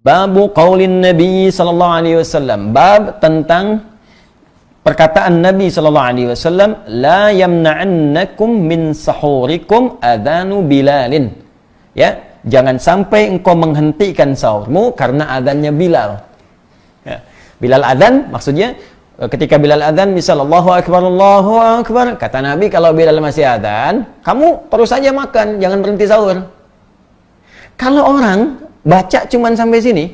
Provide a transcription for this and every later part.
Babu qaulin Nabi sallallahu alaihi wasallam, bab tentang perkataan Nabi sallallahu alaihi wasallam, la yamna'annakum min sahurikum adanu Bilalin. Ya, jangan sampai engkau menghentikan sahurmu karena azannya Bilal. Ya. Bilal azan maksudnya ketika Bilal azan misal Allahu akbar, kata Nabi kalau Bilal masih azan, kamu terus saja makan, jangan berhenti sahur. Kalau orang baca cuman sampai sini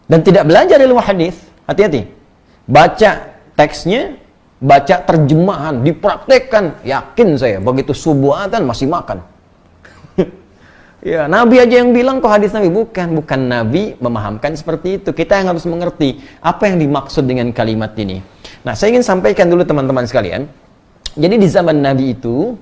dan tidak belajar ilmu hadis, hati-hati. Baca teksnya, baca terjemahan, dipraktekkan, yakin saya begitu subuh adzan masih makan. Ya, Nabi aja yang bilang kok hadis Nabi, bukan Nabi memahamkan seperti itu. Kita yang harus mengerti apa yang dimaksud dengan kalimat ini. Nah, saya ingin sampaikan dulu teman-teman sekalian. Jadi di zaman Nabi itu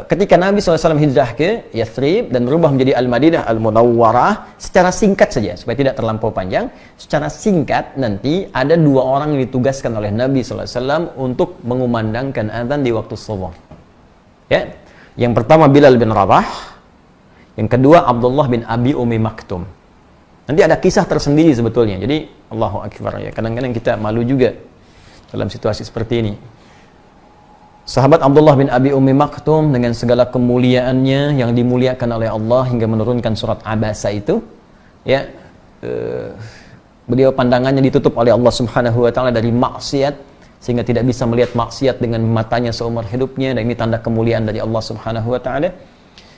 ketika Nabi SAW hijrah ke Yathrib dan berubah menjadi Al-Madinah Al-Munawwarah, secara singkat saja, supaya tidak terlampau panjang, secara singkat nanti ada dua orang yang ditugaskan oleh Nabi SAW untuk mengumandangkan azan di waktu subuh. Ya. Yang pertama Bilal bin Rabah, yang kedua Abdullah bin Abi Ummi Maktum. Nanti ada kisah tersendiri sebetulnya, jadi Allahu Akbar ya. Kadang-kadang kita malu juga dalam situasi seperti ini. Sahabat Abdullah bin Abi Ummi Maktum dengan segala kemuliaannya yang dimuliakan oleh Allah hingga menurunkan surat Abasa itu, ya, beliau pandangannya ditutup oleh Allah Subhanahu wa taala dari maksiat sehingga tidak bisa melihat maksiat dengan matanya seumur hidupnya, dan ini tanda kemuliaan dari Allah Subhanahu wa taala.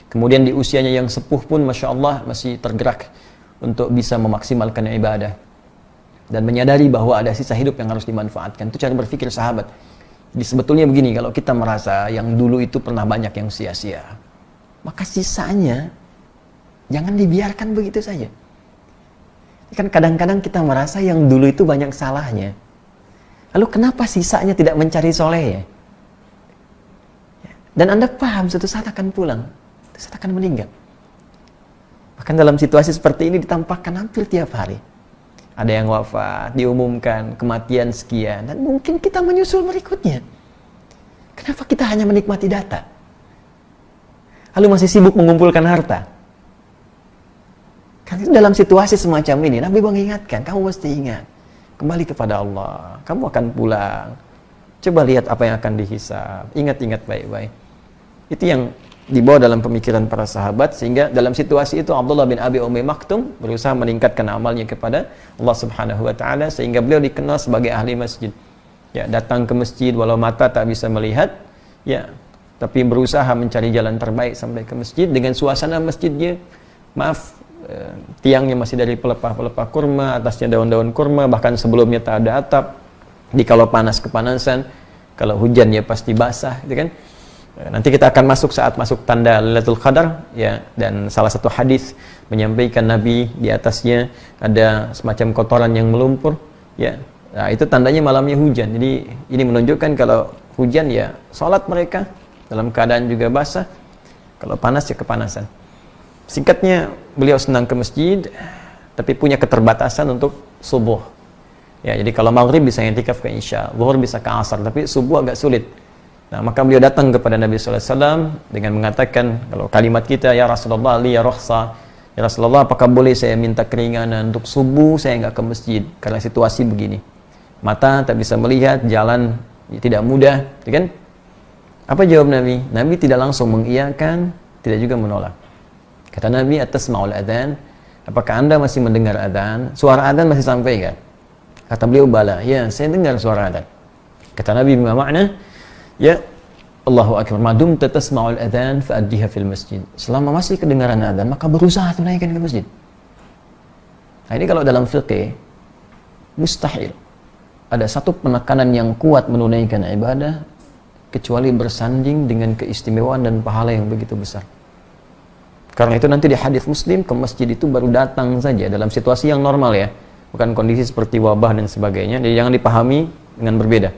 Kemudian di usianya yang sepuh pun Masya Allah masih tergerak untuk bisa memaksimalkan ibadah dan menyadari bahwa ada sisa hidup yang harus dimanfaatkan. Itu cara berpikir sahabat. Jadi sebetulnya begini, kalau kita merasa yang dulu itu pernah banyak yang sia-sia, maka sisanya jangan dibiarkan begitu saja. Kan kadang-kadang kita merasa yang dulu itu banyak salahnya, lalu kenapa sisanya tidak mencari soleh ya? Dan Anda paham suatu saat akan pulang, suatu saat akan meninggal. Bahkan dalam situasi seperti ini ditampakkan hampir tiap hari. Ada yang wafat, diumumkan kematian sekian, dan mungkin kita menyusul berikutnya. Kenapa kita hanya menikmati data? Lalu masih sibuk mengumpulkan harta? Karena dalam situasi semacam ini, Nabi mengingatkan, kamu mesti ingat, kembali kepada Allah, kamu akan pulang. Coba lihat apa yang akan dihisab, ingat-ingat baik-baik. Itu yang dibawa dalam pemikiran para sahabat, sehingga dalam situasi itu Abdullah bin Abi Ummi Maktum berusaha meningkatkan amalnya kepada Allah Subhanahu wa taala sehingga beliau dikenal sebagai ahli masjid. Ya, datang ke masjid walau mata tak bisa melihat, ya, tapi berusaha mencari jalan terbaik sampai ke masjid dengan suasana masjidnya. Tiangnya masih dari pelepah-pelepah kurma, atasnya daun-daun kurma, bahkan sebelumnya tak ada atap. Di kalau panas kepanasan, kalau hujan ya pasti basah, gitu kan? Nanti kita akan masuk saat masuk tanda Lailatul Qadar, ya, dan salah satu hadis menyampaikan Nabi di atasnya ada semacam kotoran yang melumpur, ya. Nah, itu tandanya malamnya hujan. Jadi ini menunjukkan kalau hujan ya salat mereka dalam keadaan juga basah, kalau panas ya kepanasan. Singkatnya, beliau senang ke masjid tapi punya keterbatasan untuk subuh. Ya, jadi kalau maghrib bisa i'tikaf ke isya, zuhur bisa ke asar, tapi subuh agak sulit. Nah, maka beliau datang kepada Nabi SAW dengan mengatakan, kalau kalimat kita, ya Rasulullah, li ya rukhsah, ya Rasulullah, apakah boleh saya minta keringanan untuk subuh saya nggak ke masjid karena situasi begini, mata tak bisa melihat, jalan tidak mudah, kan? Apa jawab Nabi? Nabi tidak langsung mengiyakan, tidak juga menolak. Kata Nabi, atasma'ul adzan, apakah anda masih mendengar adzan? Suara adzan masih sampai kan? Kata beliau, bala, ya saya dengar suara adzan. Kata Nabi, bima makna? Ya, Allahu Akbar, madum tasma'ul adzan fa'addiha fil masjid. Selama masih kedengaran adzan, maka berusaha tunaikan ke masjid. Nah, ini kalau dalam fiqh mustahil ada satu penekanan yang kuat menunaikan ibadah kecuali bersanding dengan keistimewaan dan pahala yang begitu besar. Karena itu nanti di hadis Muslim, ke masjid itu baru datang saja dalam situasi yang normal ya, bukan kondisi seperti wabah dan sebagainya. Jadi jangan dipahami dengan berbeda.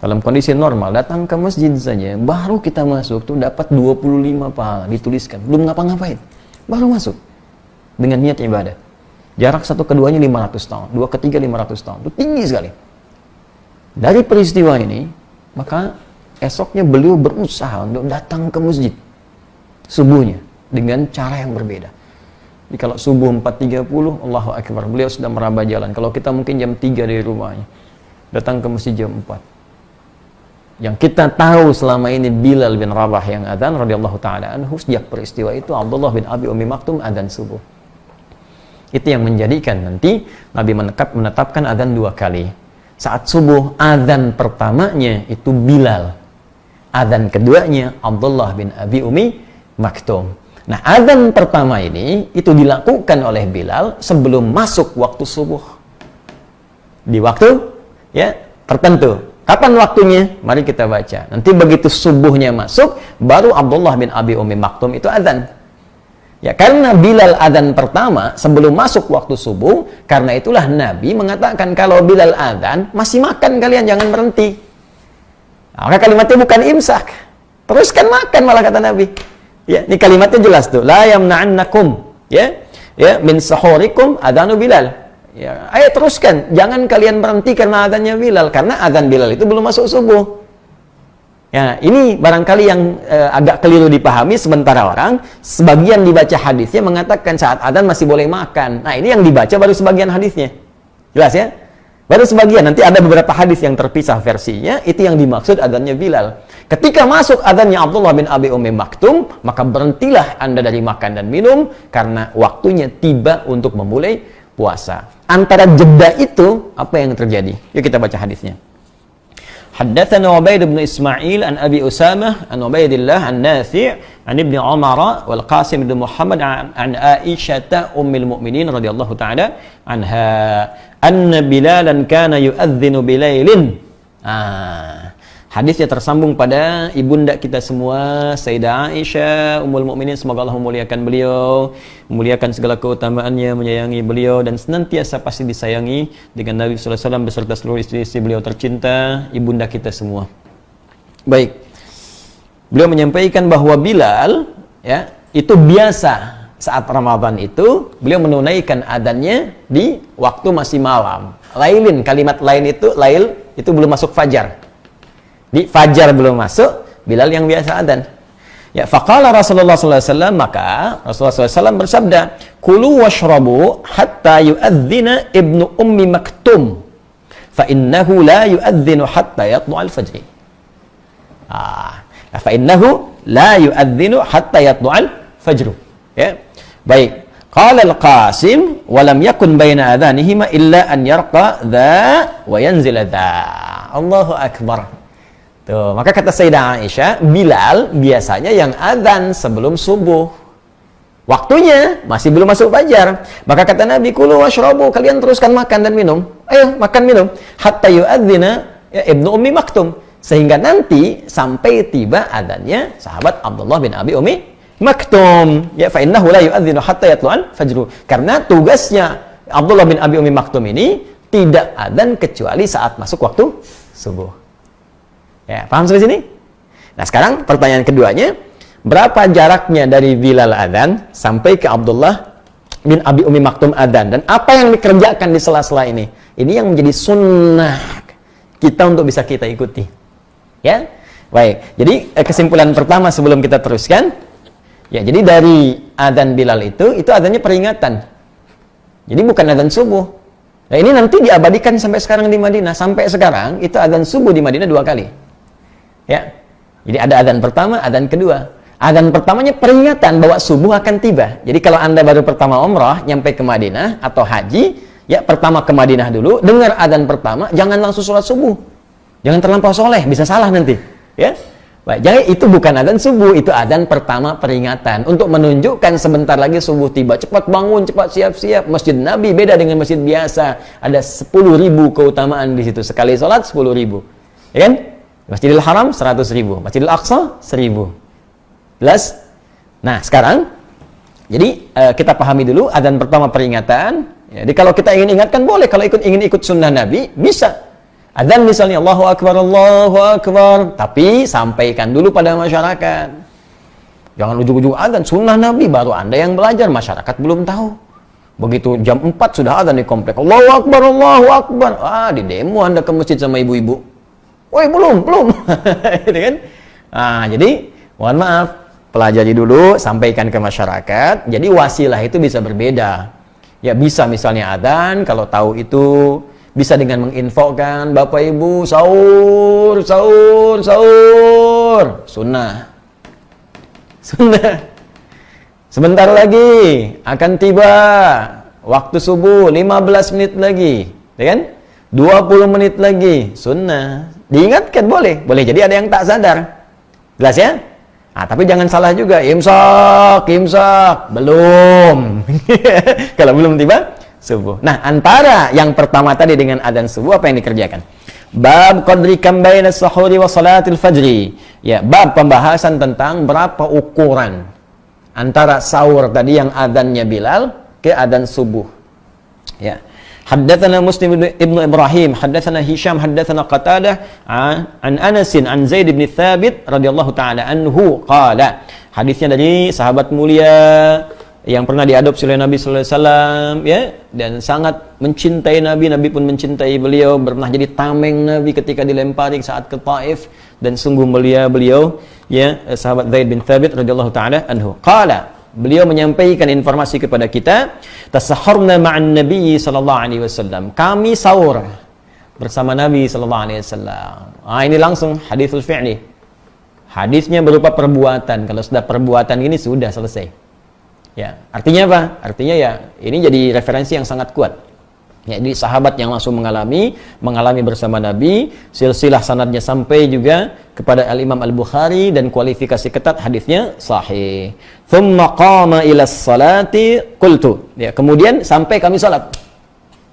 Dalam kondisi normal, datang ke masjid saja, baru kita masuk tuh dapat 25 pahala, dituliskan. Belum ngapa-ngapain, baru masuk. Dengan niat ibadah. Jarak satu keduanya 500 tahun, dua ketiga 500 tahun. Itu tinggi sekali. Dari peristiwa ini, maka esoknya beliau berusaha untuk datang ke masjid subuhnya dengan cara yang berbeda. Jadi kalau subuh 4.30, Allahu Akbar, beliau sudah meraba jalan. Kalau kita mungkin jam 3 dari rumahnya, datang ke masjid jam 4. Yang kita tahu selama ini Bilal bin Rabah yang adzan radhiyallahu taala anhu, sejak peristiwa itu Abdullah bin Abi Ummi Maktum adzan subuh. Itu yang menjadikan nanti Nabi menetapkan adzan 2 kali. Saat subuh, adzan pertamanya itu Bilal. Adzan keduanya Abdullah bin Abi Ummi Maktum. Nah, adzan pertama ini itu dilakukan oleh Bilal sebelum masuk waktu subuh. Di waktu ya tertentu. Kapan waktunya? Mari kita baca. Nanti begitu subuhnya masuk, baru Abdullah bin Abi Ummi Maktum itu adzan. Ya, karena Bilal adzan pertama sebelum masuk waktu subuh, karena itulah Nabi mengatakan kalau Bilal adzan, masih makan kalian, jangan berhenti. Nah, maka kalimatnya bukan imsak. Teruskan makan malah kata Nabi. Ya, ini kalimatnya jelas tuh. La yamna'annakum ya min sahurikum adzanu Bilal. Ya, ayo teruskan, jangan kalian berhenti karena adzannya Bilal, karena adzan Bilal itu belum masuk subuh. Ya, ini barangkali yang agak keliru dipahami sementara orang, sebagian dibaca hadisnya mengatakan saat adzan masih boleh makan. Nah, ini yang dibaca baru sebagian hadisnya. Jelas ya? Baru sebagian, nanti ada beberapa hadis yang terpisah versinya, itu yang dimaksud adzannya Bilal. Ketika masuk adzannya Abdullah bin Abi Ummi Maktum, maka berhentilah Anda dari makan dan minum, karena waktunya tiba untuk memulai puasa. Antara jeda itu, apa yang terjadi? Yuk kita baca hadisnya. Haddatsana Ubaid bin Ismail an Abi Usamah an Ubaidillah an Nafi' an Ibnu Umar wal Qasim bin Muhammad an Aisyah ummul mukminin radhiyallahu taala anha anna Bilalan kana yu'adzinu bilailin. Hadisnya tersambung pada ibunda kita semua, Sayyidah Aisyah ummul mukminin, semoga Allah memuliakan beliau, memuliakan segala keutamaannya, menyayangi beliau dan senantiasa pasti disayangi dengan Nabi sallallahu alaihi wasallam beserta seluruh istri-istri beliau tercinta, ibunda kita semua. Baik. Beliau menyampaikan bahwa Bilal ya, itu biasa saat Ramadan itu beliau menunaikan adzannya di waktu masih malam. Lailin, kalimat lain itu lail itu belum masuk fajar. Di fajar belum masuk, Bilal yang biasa adzan. Ya, faqala Rasulullah sallallahu alaihi wasallam, maka Rasulullah sallallahu alaihi wasallam bersabda, "Kulu washrabu hatta yu'adzina Ibnu Ummi Maktum, fa innahu la yu'adzinu hatta yatlu'al fajr." Fa innahu la yu'adzinu hatta yatlu'al fajr. Ya. Baik. Qala al-Qasim wa lam yakun baina adhanihima illa an yarqa dha wa yanzila dha. Allahu akbar. Tuh, maka kata Sayyidah Aisyah, Bilal biasanya yang adzan sebelum subuh. Waktunya masih belum masuk fajar. Maka kata Nabi, kulu washrabu, kalian teruskan makan dan minum. Ayo, makan minum. Hatta yu'adzina ya, Ibnu Ummi Maktum. Sehingga nanti sampai tiba adzannya sahabat Abdullah bin Abi Ummi Maktum. Ya, fa innahu la yu'adzinu hatta yatlu'al fajru. Karena tugasnya Abdullah bin Abi Ummi Maktum ini tidak adzan kecuali saat masuk waktu subuh. Ya, paham sampai sini? Nah, sekarang pertanyaan keduanya, berapa jaraknya dari Bilal adzan sampai ke Abdullah bin Abi Ummi Maktum adzan, dan apa yang dikerjakan di sela-sela ini? Ini yang menjadi sunnah kita untuk bisa kita ikuti. Ya, baik. Jadi kesimpulan pertama sebelum kita teruskan, ya, jadi dari adzan Bilal itu adzannya peringatan. Jadi bukan adzan subuh. Nah, ini nanti diabadikan sampai sekarang di Madinah. Sampai sekarang itu adzan subuh di Madinah 2 kali. Ya, jadi ada adzan pertama, adzan kedua. Adzan pertamanya peringatan bahwa subuh akan tiba. Jadi kalau Anda baru pertama umrah, nyampe ke Madinah atau haji, ya pertama ke Madinah dulu, dengar adzan pertama, jangan langsung sholat subuh. Jangan terlampau soleh, bisa salah nanti. Ya, baik. Jadi itu bukan adzan subuh, itu adzan pertama peringatan untuk menunjukkan sebentar lagi subuh tiba. Cepat bangun, cepat siap-siap. Masjid Nabi beda dengan masjid biasa. Ada 10.000 keutamaan di situ. Sekali sholat 10.000. Ya kan? Masjidil Haram 100.000, Masjidil Aqsa 1.000. Jelas? Nah, sekarang jadi kita pahami dulu adzan pertama peringatan. Jadi kalau kita ingin ingatkan boleh, kalau ingin ikut sunnah Nabi bisa. Adzan misalnya Allahu Akbar, tapi sampaikan dulu pada masyarakat. Jangan ujug-ujug adzan sunnah Nabi baru Anda yang belajar, masyarakat belum tahu. Begitu jam 4 sudah adzan di komplek. Allahu Akbar. Di demo Anda ke masjid sama ibu-ibu. Woi, belum. Gitu kan? Nah, jadi mohon maaf, pelajari dulu, sampaikan ke masyarakat. Jadi wasilah itu bisa berbeda. Ya bisa misalnya adzan, kalau tahu itu bisa dengan menginfokan, Bapak Ibu sahur, sahur, sahur. Sunnah. Sunnah. Sebentar lagi akan tiba waktu subuh, 15 menit lagi, ya kan? 20 menit lagi, sunnah. Diingatkan boleh. Boleh jadi ada yang tak sadar. Jelas ya? Ah, tapi jangan salah juga, imsak, imsak. Belum. Kalau belum tiba subuh. Nah, antara yang pertama tadi dengan adzan subuh, apa yang dikerjakan? Bab qadri kam baina as-sahuri wa salatil fajri. Ya, bab pembahasan tentang berapa ukuran antara sahur tadi yang adzannya Bilal ke adzan subuh. Ya. Haddatsana Muslim ibnu Ibrahim, haddatsana Hisham, haddatsana Qatadah an Anas an Zaid bin Thabit radhiyallahu taala anhu qala. Hadisnya dari sahabat mulia yang pernah diadopsi oleh Nabi sallallahu alaihi wasallam, ya, dan sangat mencintai Nabi, Nabi pun mencintai beliau, pernah jadi tameng Nabi ketika dilempari saat ke Taif, dan sungguh mulia beliau, ya, sahabat Zaid bin Thabit radhiyallahu taala anhu. Qala, beliau menyampaikan informasi kepada kita, tasahharna ma'an Nabi sallallahu alaihi wasallam. Kami sahur bersama Nabi sallallahu alaihi wasallam. Ini langsung haditsul fi'li. Hadisnya berupa perbuatan. Kalau sudah perbuatan ini sudah selesai. Ya, artinya apa? Artinya ya, ini jadi referensi yang sangat kuat. Ya, jadi sahabat yang langsung mengalami bersama Nabi, silsilah sanadnya sampai juga kepada Al-Imam Al-Bukhari dan kualifikasi ketat hadisnya sahih. Tsumma qama ila salati qultu. Ya, kemudian sampai kami salat.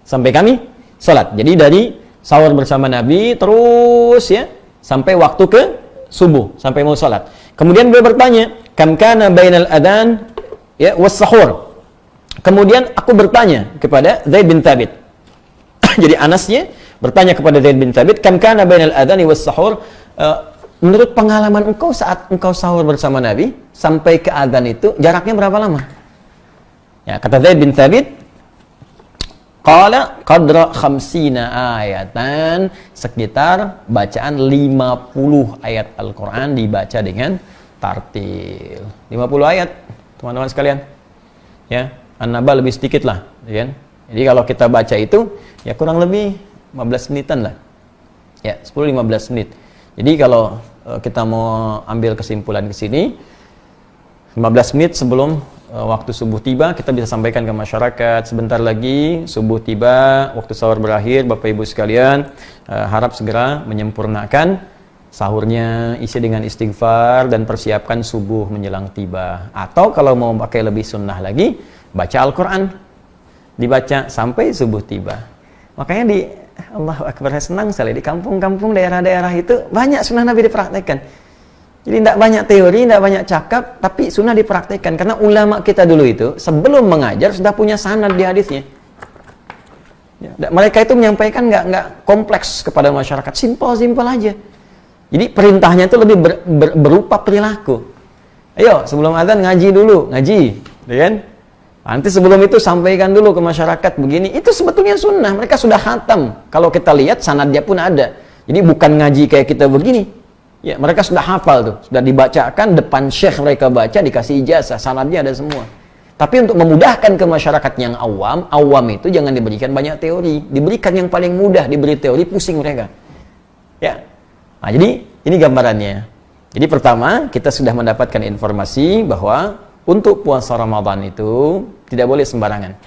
Sampai kami salat. Jadi dari sahur bersama Nabi terus ya sampai waktu ke subuh, sampai mau salat. Kemudian beliau bertanya, "Kam kana bainal adzan ya was sahur?" Kemudian aku bertanya kepada Zaid bin Thabit. Jadi Anasnya bertanya kepada Zaid bin Thabit, "Kam kana bainal adzani was sahur?" Menurut pengalaman engkau saat engkau sahur bersama Nabi sampai ke adzan itu jaraknya berapa lama? Ya, kata Zaid bin Thabit, qala qadra 50 ayatan, sekitar bacaan 50 ayat Al-Qur'an dibaca dengan tartil. 50 ayat, teman-teman sekalian. Ya, An-Naba lebih sedikit lah, ya kan? Jadi kalau kita baca itu ya kurang lebih 15 menitan lah. Ya, 10-15 menit. Jadi kalau kita mau ambil kesimpulan ke sini, 15 menit sebelum waktu subuh tiba, kita bisa sampaikan ke masyarakat, sebentar lagi subuh tiba, waktu sahur berakhir, Bapak Ibu sekalian, harap segera menyempurnakan sahurnya, isi dengan istighfar dan persiapkan subuh menjelang tiba. Atau kalau mau pakai lebih sunnah lagi, baca Al-Quran, dibaca sampai subuh tiba. Makanya di Allahu Akbar, senang sekali di kampung-kampung daerah-daerah itu banyak sunnah Nabi dipraktekkan. Jadi tidak banyak teori, tidak banyak cakap, tapi sunnah dipraktekkan. Karena ulama kita dulu itu sebelum mengajar sudah punya sanad di hadisnya. Ya, mereka itu menyampaikan nggak kompleks kepada masyarakat, simpel aja. Jadi perintahnya itu lebih berupa perilaku. Ayo sebelum adzan ngaji dulu, ngaji, ya kan? Nanti sebelum itu sampaikan dulu ke masyarakat begini. Itu sebetulnya sunnah. Mereka sudah khatam. Kalau kita lihat sanadnya pun ada. Jadi bukan ngaji kayak kita begini. Ya, mereka sudah hafal tuh. Sudah dibacakan depan syekh, mereka baca, dikasih ijazah. Sanadnya ada semua. Tapi untuk memudahkan ke masyarakat yang awam itu jangan diberikan banyak teori. Diberikan yang paling mudah. Diberi teori, pusing mereka. Ya. Nah, jadi ini gambarannya. Jadi pertama, kita sudah mendapatkan informasi bahwa untuk puasa Ramadan itu tidak boleh sembarangan.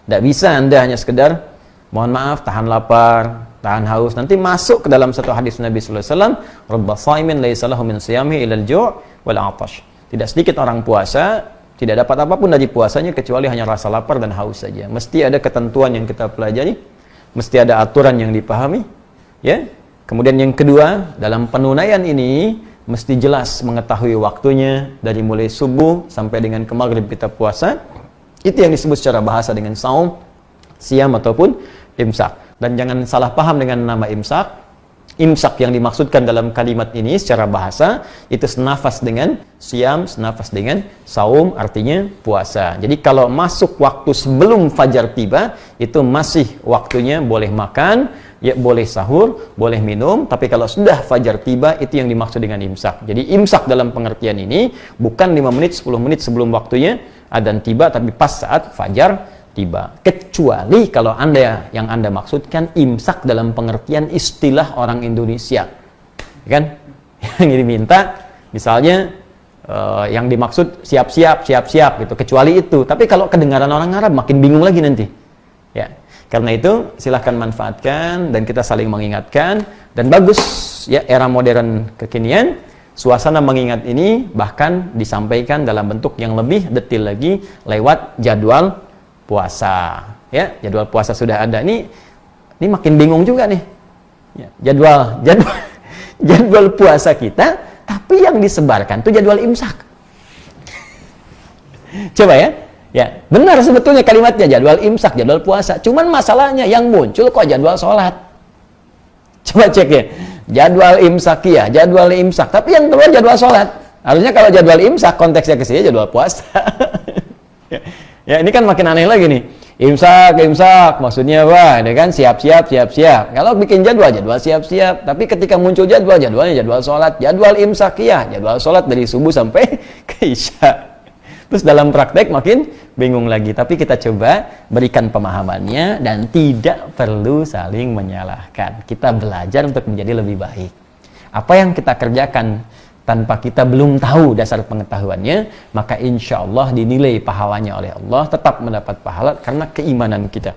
Tidak bisa Anda hanya sekedar mohon maaf tahan lapar, tahan haus, nanti masuk ke dalam satu hadis Nabi sallallahu alaihi wasallam, "Rubba shaimin laisa lahu min siyamihi illa al-ju' wal 'atash." Tidak sedikit orang puasa tidak dapat apapun dari puasanya kecuali hanya rasa lapar dan haus saja. Mesti ada ketentuan yang kita pelajari, mesti ada aturan yang dipahami, ya. Kemudian yang kedua, dalam penunaian ini mesti jelas mengetahui waktunya dari mulai subuh sampai dengan ke maghrib kita puasa. Itu yang disebut secara bahasa dengan saum, siam ataupun imsak. Dan jangan salah paham dengan nama imsak. Imsak yang dimaksudkan dalam kalimat ini secara bahasa itu senafas dengan siam, senafas dengan saum, artinya puasa. Jadi kalau masuk waktu sebelum fajar tiba, itu masih waktunya boleh makan, ya boleh sahur, boleh minum, tapi kalau sudah fajar tiba, itu yang dimaksud dengan imsak. Jadi imsak dalam pengertian ini bukan 5 menit, 10 menit sebelum waktunya adzan tiba, tapi pas saat fajar tiba. Kecuali kalau yang Anda maksudkan imsak dalam pengertian istilah orang Indonesia. Kan? Yang diminta misalnya yang dimaksud siap-siap gitu. Kecuali itu. Tapi kalau kedengaran orang Arab makin bingung lagi nanti. Ya. Karena itu silahkan manfaatkan dan kita saling mengingatkan, dan bagus ya era modern kekinian suasana mengingat ini bahkan disampaikan dalam bentuk yang lebih detail lagi lewat jadwal puasa. Ya, jadwal puasa sudah ada. Ini makin bingung juga nih. Ya, jadwal puasa kita, tapi yang disebarkan tuh jadwal imsak. Coba ya. Ya, benar sebetulnya kalimatnya jadwal imsak, jadwal puasa. Cuman masalahnya yang muncul kok jadwal sholat. Coba cek ya. Jadwal imsakiyah, jadwal imsak. Tapi yang keluar jadwal sholat. Harusnya kalau jadwal imsak konteksnya ke sini jadwal puasa. Ya, ini kan makin aneh lagi nih. Imsak, maksudnya wah, ini kan siap-siap. Kalau bikin jadwal siap-siap. Tapi ketika muncul jadwalnya jadwal sholat. Jadwal imsakiyah, jadwal sholat dari subuh sampai ke isya. Terus dalam praktek makin bingung lagi. Tapi kita coba berikan pemahamannya dan tidak perlu saling menyalahkan. Kita belajar untuk menjadi lebih baik. Apa yang kita kerjakan tanpa kita belum tahu dasar pengetahuannya, maka insya Allah dinilai pahalanya oleh Allah, tetap mendapat pahala karena keimanan kita.